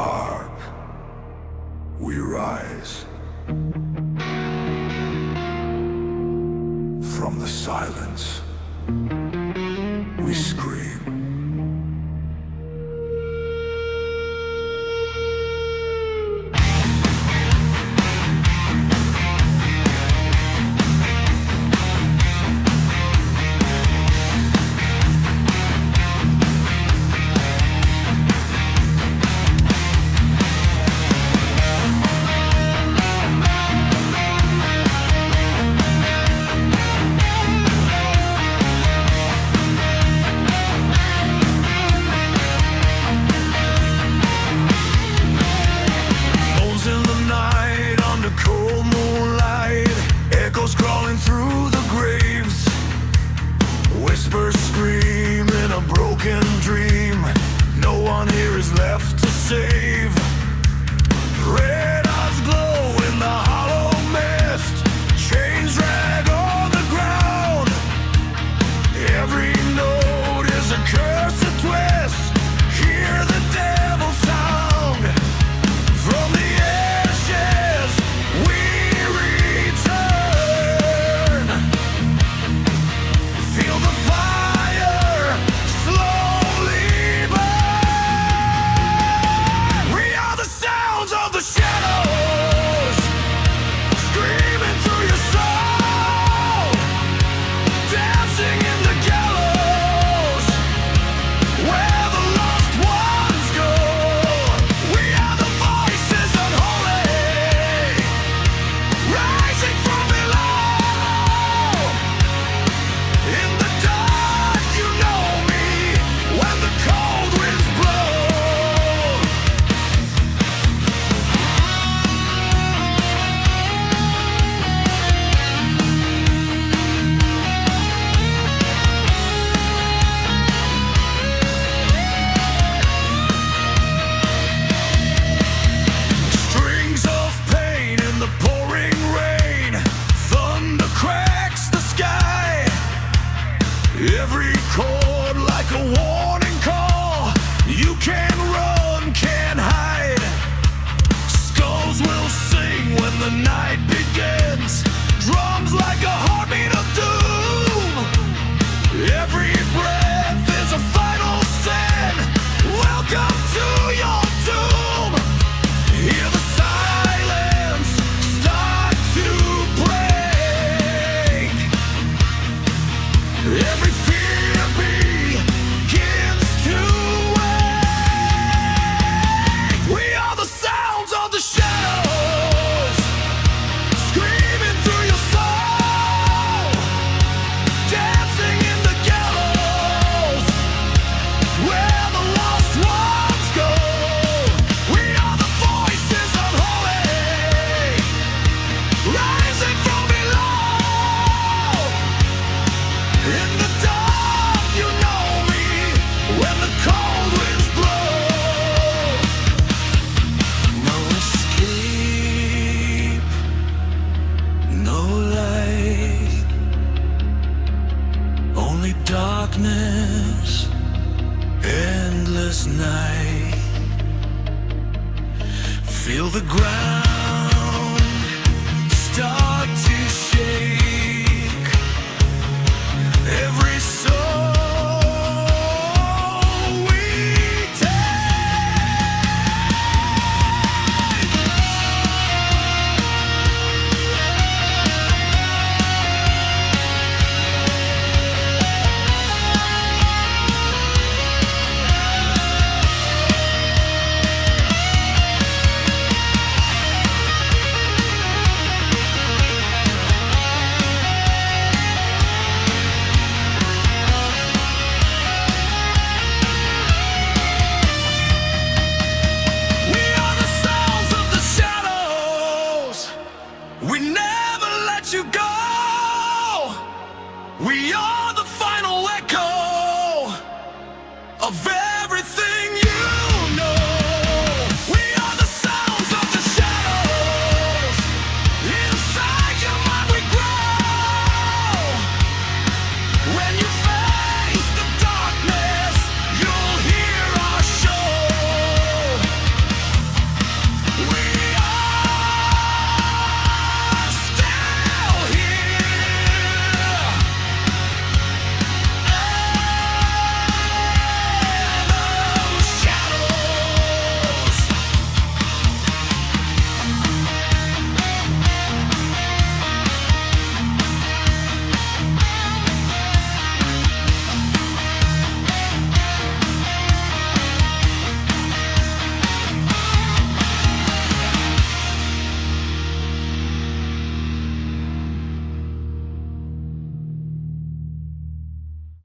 dark, we rise. From the silence, we scream. Crawling through the graves, whispers scream in a broken dream. No one here is left to save. Red eyes glow in the hollow mist, chains drag on the ground. Every note is a curse, a twist. Hear the devil sound. From the ashes we return. Feel the fire slowly burn. We are the sounds of the shadows, screaming through your soul, dancing in the gallows, where the lost ones go. We are the voices unholy, rising from below. In the dark, you know me, when the cold winds blow. Strings of pain in the pouring rain, thunder cracks the sky. Every chord like a warning call. You can't run, can't hide. Skulls will sing when the night begins. Drums like a heartbeat of doom. Every breath is a final sin. Welcome to your doom. Hear the silence start to break. Every fear begins to wake. We are the sounds of the shadows, screaming through your soul, dancing in the gallows, where the lost ones go. We are the voices unholy, rising from below. In the dark, you know me, when the cold winds blow. No escape, no light, only darkness, endless night. Feel the ground